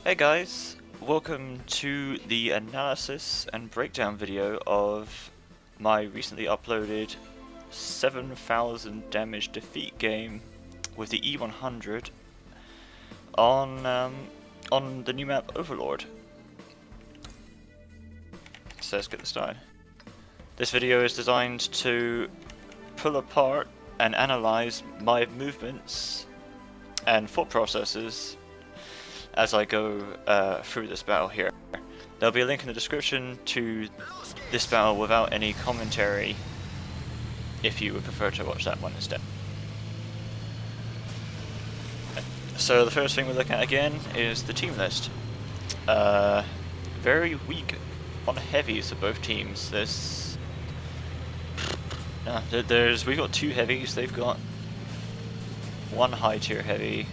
Hey guys, welcome to the analysis and breakdown video of my recently uploaded 7,000 damage defeat game with the E-100 on the new map Overlord. So let's get started. This video is designed to pull apart and analyze my movements and thought processes as I go through this battle here. There'll be a link in the description to this battle without any commentary if you would prefer to watch that one instead. So the first thing we're looking at again is the team list. Very weak on heavies of both teams. We've got two heavies, they've got one high tier heavy,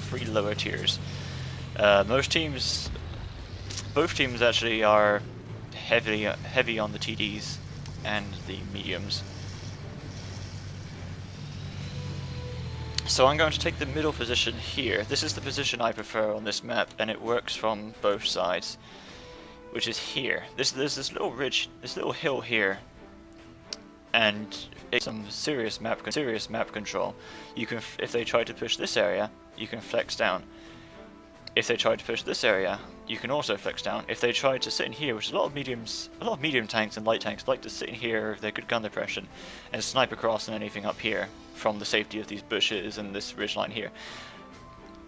3 lower tiers. Both teams actually are heavy on the TDs and the mediums. So I'm going to take the middle position here. This is the position I prefer on this map, and it works from both sides, which is here. There's this little ridge, this little hill here, and it's some serious map control. You can, if they try to push this area, you can flex down. If they try to push this area, you can also flex down. If they try to sit in here, which is a lot of medium tanks and light tanks like to sit in here, they're good gun depression, and snipe across and anything up here from the safety of these bushes and this ridgeline here,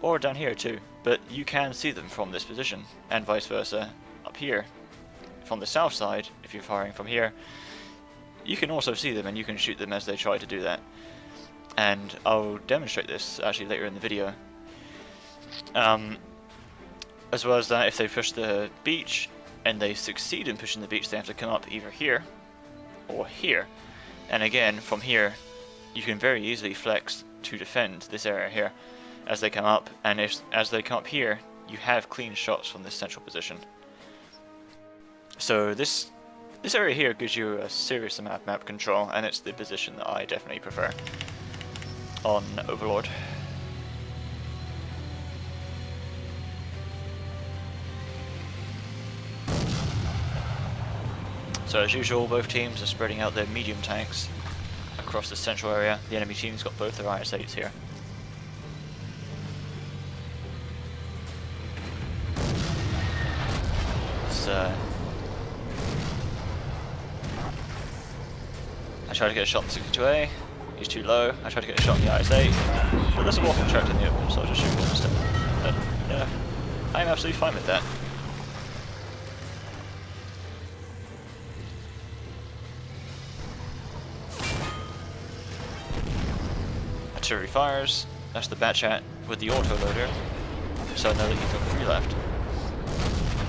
or down here too. But you can see them from this position, and vice versa up here from the south side. If you're firing from here, you can also see them and you can shoot them as they try to do that. And I'll demonstrate this actually later in the video. As well as that, if they push the beach and they succeed in pushing the beach, they have to come up either here or here. And again, from here, you can very easily flex to defend this area here as they come up. And as they come up here, you have clean shots from this central position. So this area here gives you a serious amount of map control, and it's the position that I definitely prefer on Overlord. So as usual, both teams are spreading out their medium tanks across the central area. The enemy team's got both their IS-8s here. I tried to get a shot on the 62A, he's too low. I tried to get a shot on the IS-8, but there's a walking track in the open, so I'll just shoot one instead. But yeah, I'm absolutely fine with that. Artillery fires, that's the Batchat with the autoloader, so I know that he's got 3 left.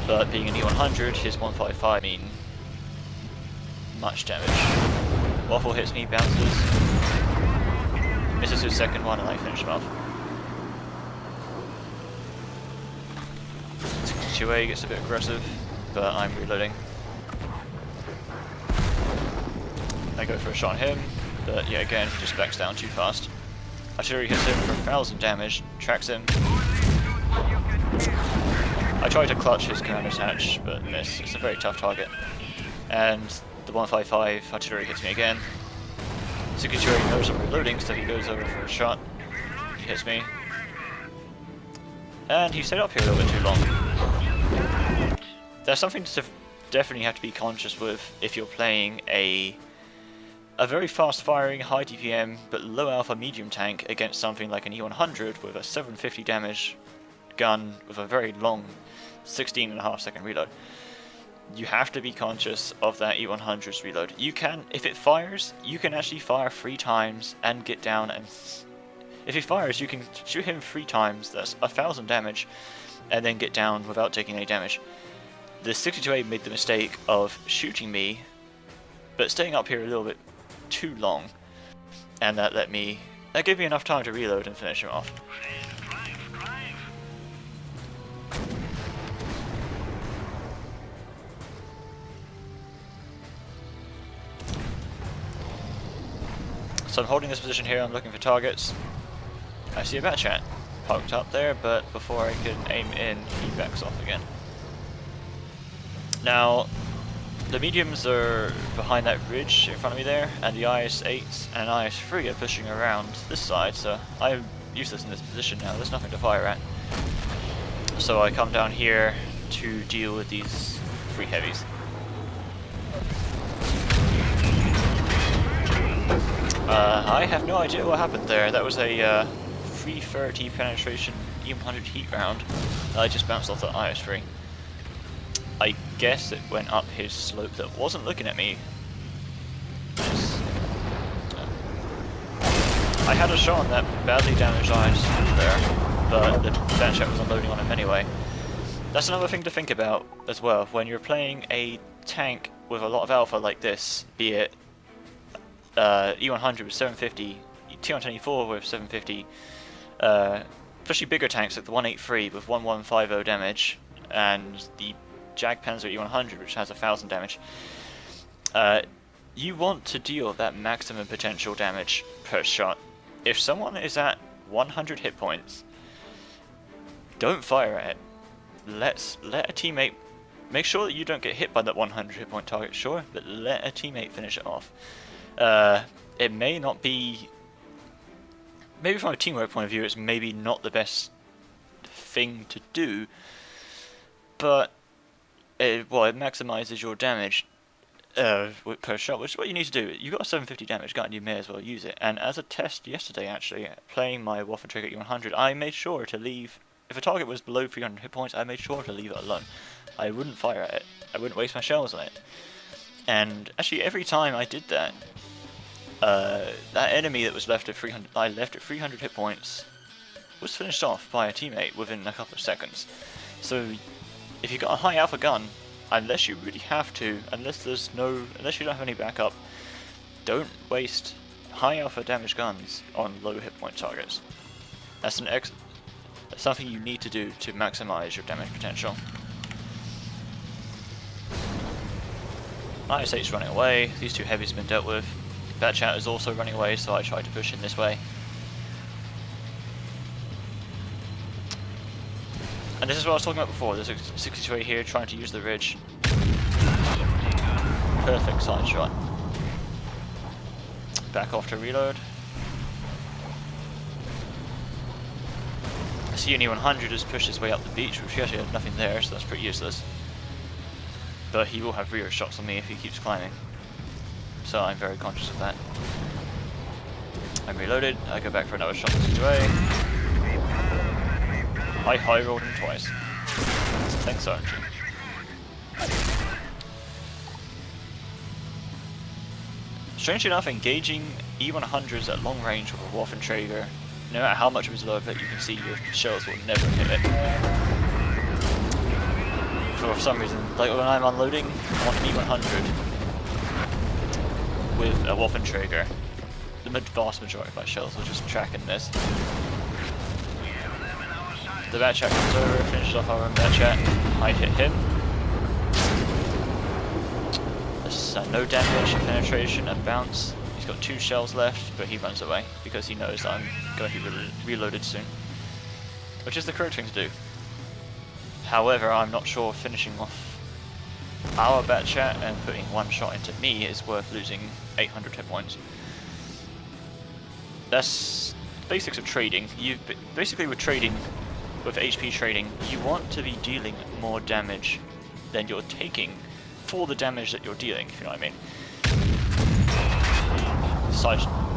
But being an E-100, his 155 mean much damage. Waffle hits me, bounces, misses his second one, and I finish him off. 62A gets a bit aggressive, but I'm reloading. I go for a shot on him, but yeah, again, he just backs down too fast. Artillery hits him for 1,000 damage, tracks him. I try to clutch his commander's hatch, but miss. It's a very tough target. And the 155 artillery hits me again. 62A knows I'm reloading, so he goes over for a shot. He hits me. And he stayed up here a little bit too long. There's something to definitely have to be conscious with if you're playing a very fast firing, high DPM, but low alpha medium tank against something like an E-100 with a 750 damage gun with a very long 16.5 second reload. You have to be conscious of that E-100's reload. You can, if it fires, you can actually fire 3 times and get down, and if he fires, you can shoot him 3 times, that's 1,000 damage, and then get down without taking any damage. The 62A made the mistake of shooting me, but staying up here a little bit too long, and that gave me enough time to reload and finish him off. So I'm holding this position here, I'm looking for targets. I see a Batchat. parked up there, but before I can aim in, he backs off again. Now, the mediums are behind that ridge in front of me there, and the IS-8s and IS-3 are pushing around this side, so I'm useless in this position now. There's nothing to fire at. So I come down here to deal with these 3 heavies. I have no idea what happened there. That was a 330 penetration E-100 heat round. I just bounced off the IS-3. I guess it went up his slope that wasn't looking at me. I had a shot on that badly damaged IS-3 there, but the Batchat was unloading on him anyway. That's another thing to think about as well. When you're playing a tank with a lot of alpha like this, be it E-100 with 750, T-124 with 750, especially bigger tanks like the 183 with 1150 damage, and the Jagdpanzer E-100 which has 1000 damage, you want to deal that maximum potential damage per shot. If someone is at 100 hit points, don't fire at it. Let a teammate, make sure that you don't get hit by that 100 hit point target, sure, but let a teammate finish it off. It may not be, maybe from a teamwork point of view, it's maybe not the best thing to do, but it maximizes your damage per shot, which is what you need to do. You got a 750 damage gun, you may as well use it. And as a test yesterday, actually, playing my Waffentrager E-100, I made sure to leave, if a target was below 300 hit points, I made sure to leave it alone. I wouldn't fire at it. I wouldn't waste my shells on it. And actually, every time I did that, that enemy that was left at 300, I left at 300 hit points, was finished off by a teammate within a couple of seconds. So, if you've got a high alpha gun, unless you really have to, unless you don't have any backup, don't waste high alpha damage guns on low hit point targets. That's something you need to do to maximize your damage potential. IS-8's running away, these 2 heavies have been dealt with. Batchat is also running away, so I tried to push in this way. And this is what I was talking about before, there's a 62A here trying to use the ridge. Perfect side shot. Back off to reload. I see an E-100 has pushed his way up the beach, which he actually had nothing there, so that's pretty useless. But he will have rear shots on me if he keeps climbing. So I'm very conscious of that. I'm reloaded, I go back for another shot this way. I high rolled him twice. Thanks, RNG. Strangely enough, engaging E-100s at long range with a Waffentrager, no matter how much of his low bit you can see, your shells will never hit it. For some reason, like when I'm unloading on an E-100 with a Waffentrager, the vast majority of my shells are just tracking this. The Batchat comes over, finishes off our own Batchat. I hit him. There's no damage, a penetration, a bounce. He's got 2 shells left, but he runs away because he knows that I'm going to be reloaded soon. Which is the correct thing to do. However, I'm not sure finishing off our Batchat and putting 1 shot into me is worth losing 800 hit points. That's basics of trading. Basically with trading, with HP trading, you want to be dealing more damage than you're taking for the damage that you're dealing, if you know what I mean.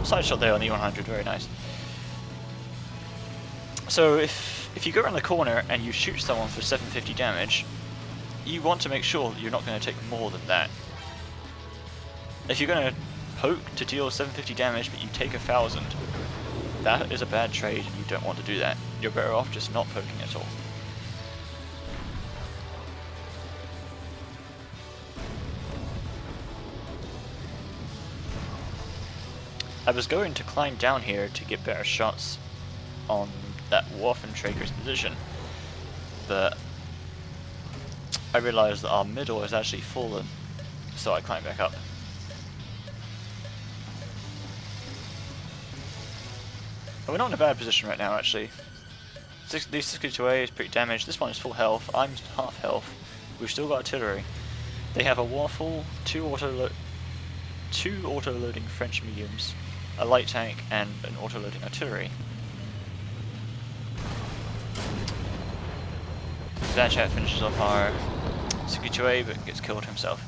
Side shot there on the E-100, very nice. So if you go around the corner and you shoot someone for 750 damage, you want to make sure that you're not going to take more than that. If you're going to poke to deal 750 damage but you take 1000, that is a bad trade and you don't want to do that. You're better off just not poking at all. I was going to climb down here to get better shots on that Waffentrager's position, but I realized that our middle has actually fallen, so I climbed back up. We're not in a bad position right now, actually. These 62A is pretty damaged. This one is full health. I'm half health. We've still got artillery. They have a waffle, two auto-loading French mediums, a light tank, and an auto-loading artillery. That chat finishes off our 62A, but gets killed himself.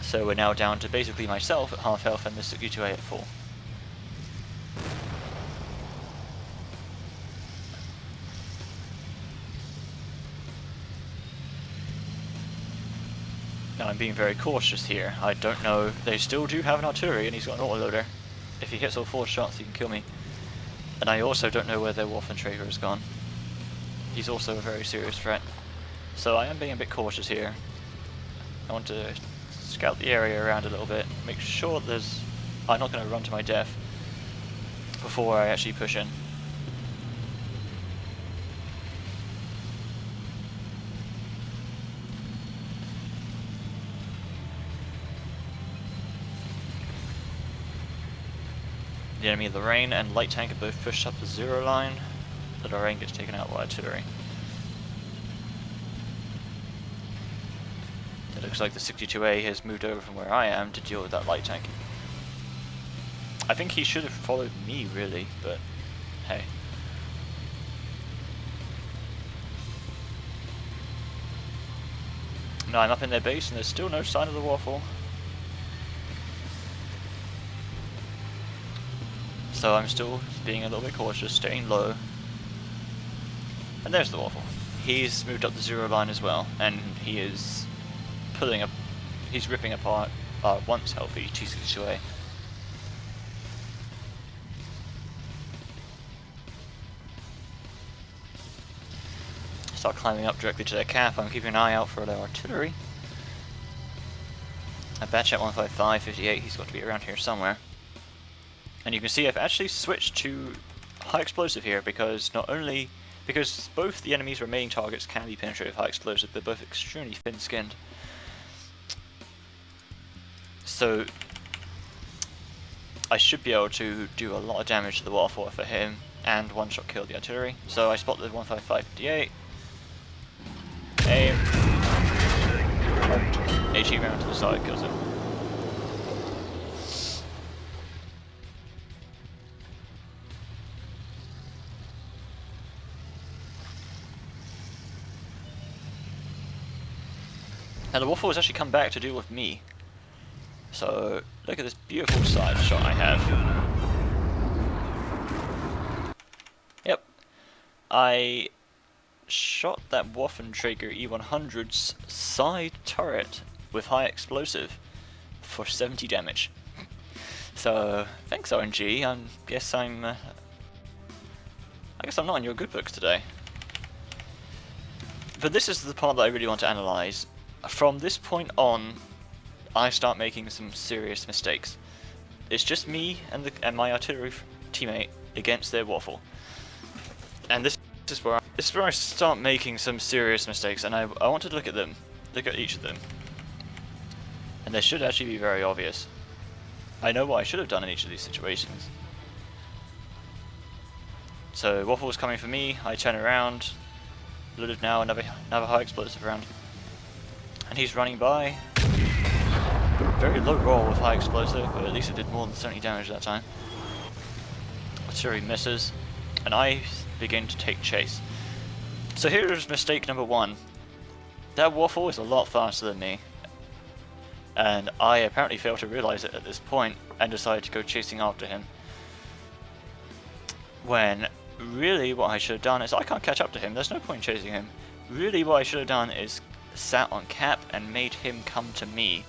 So we're now down to basically myself at half health and the 62A at full. Now I'm being very cautious here. I don't know. They still do have an artillery and he's got an autoloader. If he hits all 4 shots he can kill me. And I also don't know where their Waffenträger has gone. He's also a very serious threat. So I am being a bit cautious here. I want to scout the area around a little bit, make sure there's... I'm not going to run to my death before I actually push in. The enemy Lorraine and light tank are both pushed up the 0 line. The Lorraine gets taken out by artillery. It looks like the 62A has moved over from where I am to deal with that light tank. I think he should have followed me really, but hey. No, I'm up in their base and there's still no sign of the waffle. So I'm still being a little bit cautious, staying low. And there's the waffle. He's moved up the 0 line as well, and he is pulling up, he's ripping apart our once healthy T62A. Start climbing up directly to their cap. I'm keeping an eye out for their artillery. A batch at 155, 58, he's got to be around here somewhere. And you can see I've actually switched to high explosive here because both the enemy's remaining targets can be penetrated with high explosive, they're both extremely thin-skinned. So I should be able to do a lot of damage to the waffle for him and one-shot kill the artillery. So I spot the 155 58. Aim. HE round to the side kills him. Now the waffle has actually come back to deal with me. So look at this beautiful side shot I have. Yep. I shot that Waffenträger E-100's side turret with high explosive for 70 damage. So thanks RNG. I guess I'm not in your good books today. But this is the part that I really want to analyze. From this point on, I start making some serious mistakes. It's just me and my artillery teammate against their waffle, and this is where I start making some serious mistakes. And I want to look at each of them, and they should actually be very obvious. I know what I should have done in each of these situations. So waffle was coming for me. I turn around, loaded now another high explosive round. And he's running by. Very low roll with high explosive, but at least it did more than 70 damage that time. Artillery misses, and I begin to take chase. So here's mistake number 1. That waffle is a lot faster than me. And I apparently failed to realize it at this point, and decided to go chasing after him. When really what I should have done is, I can't catch up to him, there's no point in chasing him. Really what I should have done is sat on cap and made him come to me.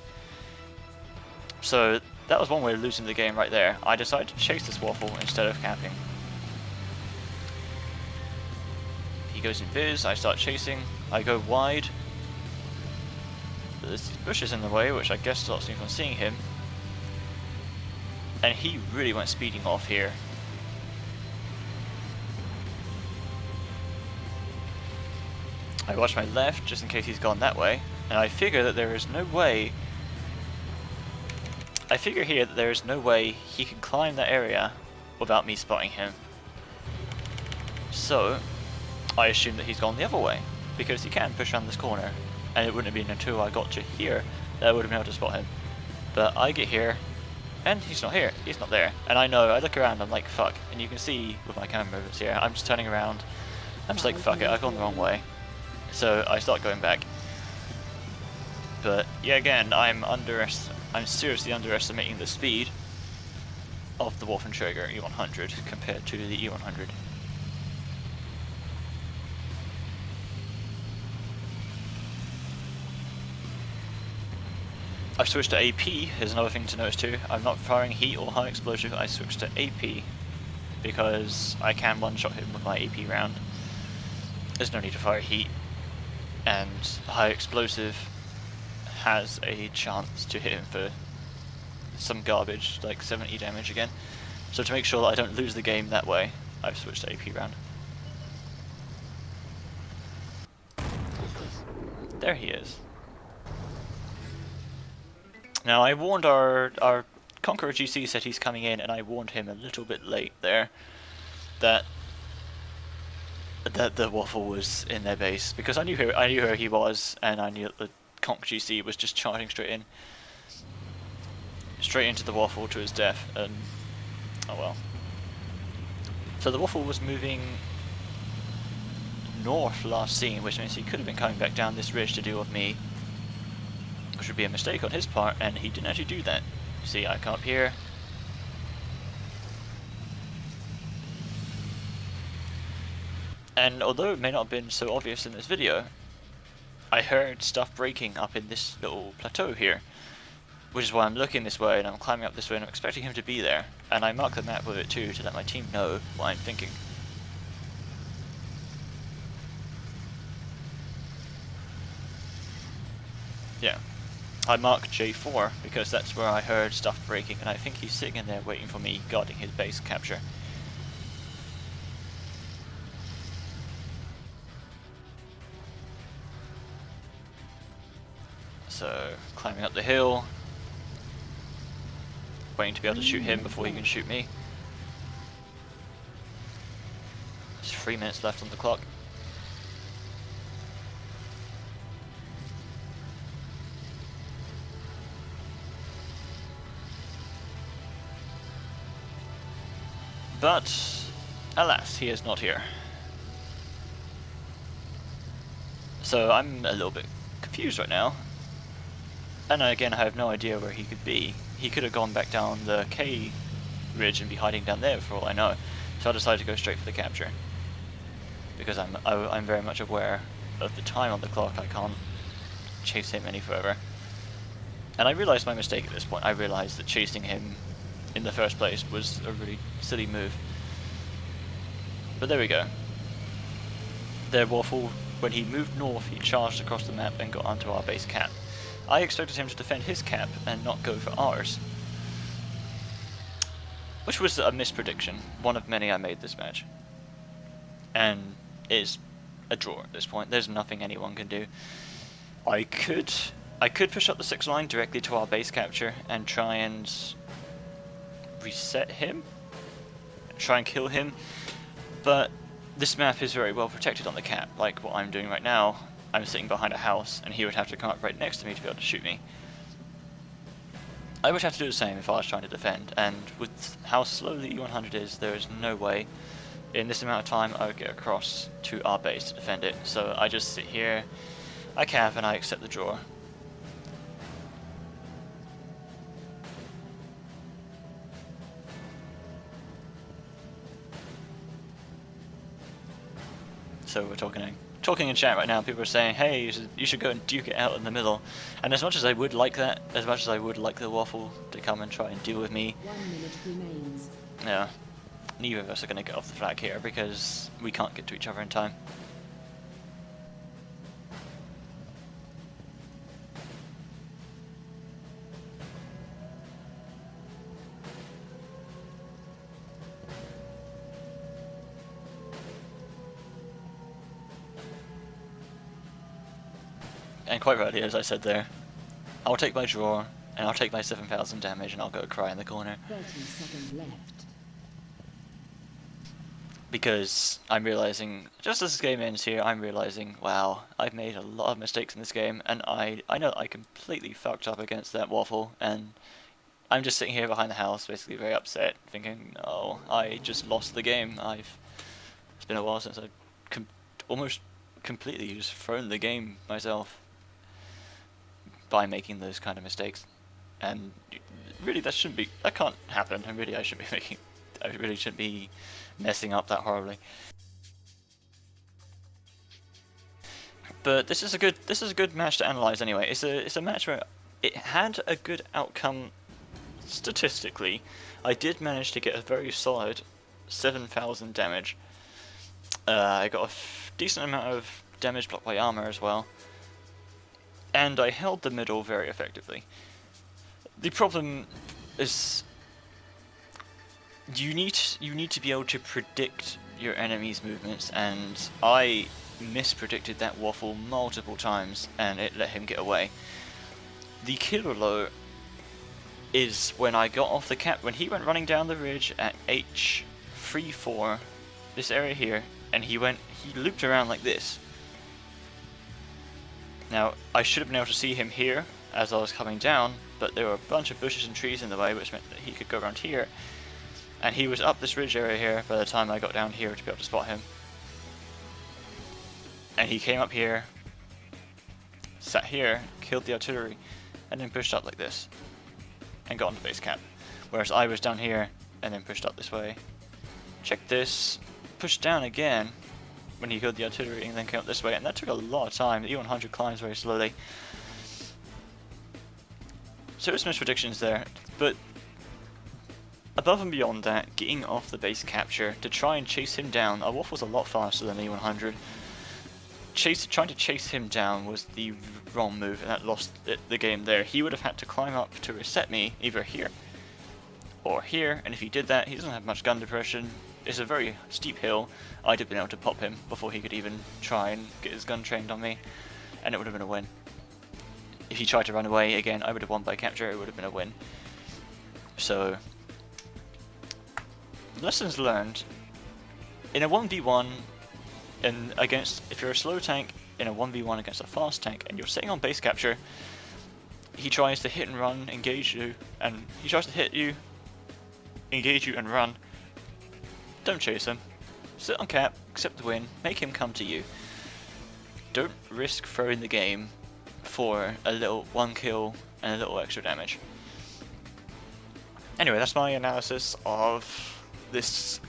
So that was one way of losing the game right there. I decided to chase this waffle instead of capping. He goes in biz, I start chasing, I go wide. There's bushes in the way, which I guess stops me from seeing him. And he really went speeding off here. I watch my left just in case he's gone that way, and I figure that there is no way. I figure here that there is no way he can climb that area without me spotting him. So I assume that he's gone the other way, because he can push around this corner, and it wouldn't have been until I got to here that I would have been able to spot him. But I get here, and he's not here, he's not there. And I know, I look around, I'm like, fuck. And you can see with my camera movements here, I'm just turning around, I'm just like, fuck it, I've gone the wrong way. So I start going back. But yeah, again, I'm seriously underestimating the speed of the Waffentrager E-100 compared to the E-100. I've switched to AP, here's another thing to notice too. I'm not firing heat or high explosive, I switched to AP because I can one-shot him with my AP round. There's no need to fire heat, and high explosive has a chance to hit him for some garbage, like 70 damage again. So to make sure that I don't lose the game that way, I've switched to AP round. There he is. Now I warned our Conqueror GC said he's coming in, and I warned him a little bit late there that the Waffle was in their base, because I knew where he was, and I knew that the Conq GC was just charging straight into the Waffle to his death, and oh well. So the Waffle was moving north last seen, which means he could have been coming back down this ridge to deal with me, which would be a mistake on his part, and he didn't actually do that. You see, I come up here. And although it may not have been so obvious in this video, I heard stuff breaking up in this little plateau here, which is why I'm looking this way and I'm climbing up this way and I'm expecting him to be there. And I mark the map with it too to let my team know what I'm thinking. Yeah, I marked J4 because that's where I heard stuff breaking, and I think he's sitting in there waiting for me, guarding his base capture. So, climbing up the hill, waiting to be able to shoot him before he can shoot me. There's 3 minutes left on the clock. But, alas, he is not here. So I'm a little bit confused right now. And again, I have no idea where he could be. He could have gone back down the K ridge and be hiding down there for all I know. So I decided to go straight for the capture. Because I'm very much aware of the time on the clock. I can't chase him any further. And I realized my mistake at this point. I realized that chasing him in the first place was a really silly move. But there we go. Their Waffle, when he moved north, he charged across the map and got onto our base cap. I expected him to defend his cap and not go for ours, which was a misprediction, one of many I made this match, and is a draw at this point. There's nothing anyone can do. I could push up the 6 line directly to our base capture and try and reset him, try and kill him, but this map is very well protected on the cap, like what I'm doing right now. I'm sitting behind a house, and he would have to come up right next to me to be able to shoot me. I would have to do the same if I was trying to defend, and with how slow the E-100 is, there is no way in this amount of time I would get across to our base to defend it. So I just sit here, I cap, and I accept the draw. So we're talking in chat right now. People are saying, hey, you should go and duke it out in the middle. And as much as I would like that, as much as I would like the Waffle to come and try and deal with me, 1 minute remains. Yeah, neither of us are going to get off the flag here because we can't get to each other in time. And quite rightly, as I said there, I'll take my draw, and I'll take my 7,000 damage, and I'll go cry in the corner. 30 seconds left. because I'm realizing, just as this game ends here, I'm realizing, wow, I've made a lot of mistakes in this game, and I know I completely fucked up against that waffle, and I'm just sitting here behind the house, basically very upset, thinking, no, I just lost the game. It's been a while since I've almost completely just thrown the game myself by making those kind of mistakes, and really that can't happen, and really I really shouldn't be messing up that horribly. But this is a good match to analyze anyway. It's a match where it had a good outcome statistically. I did manage to get a very solid 7,000 damage. I got a decent amount of damage blocked by armor as well, and I held the middle very effectively. The problem is you need to be able to predict your enemy's movements, and I mispredicted that waffle multiple times, and it let him get away. The killer low is when I got off the cap, when he went running down the ridge at H34, this area here, and he looped around like this. Now, I should have been able to see him here as I was coming down, but there were a bunch of bushes and trees in the way, which meant that he could go around here. And he was up this ridge area here by the time I got down here to be able to spot him. And he came up here, sat here, killed the artillery, and then pushed up like this, and got on the base camp. Whereas I was down here, and then pushed up this way. Check this, pushed down again, when he killed the artillery, and then came up this way, and that took a lot of time. The E-100 climbs very slowly. So there's mispredictions there, but above and beyond that, getting off the base capture to try and chase him down, our Wolf was a lot faster than the E-100. Trying to chase him down was the wrong move, and that lost the game there. He would have had to climb up to reset me, either here or here, and if he did that, he doesn't have much gun depression. It's a very steep hill. I'd have been able to pop him before he could even try and get his gun trained on me, and it would have been a win. If he tried to run away again, I would have won by capture, it would have been a win. So, lessons learned. In a 1v1, and if you're a slow tank in a 1v1 against a fast tank, and you're sitting on base capture, he tries to hit and run, engage you, and he tries to hit you, engage you, and run. Don't chase him. Sit on cap, accept the win, make him come to you. Don't risk throwing the game for a little one kill and a little extra damage. Anyway, that's my analysis of this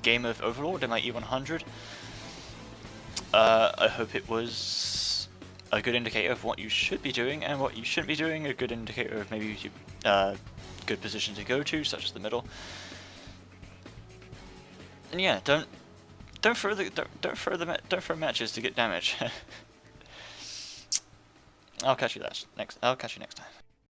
game of Overlord in my E-100. I hope it was a good indicator of what you should be doing and what you shouldn't be doing, a good indicator of maybe good position to go to, such as the middle. And yeah, don't throw matches to get damage. I'll catch you next time.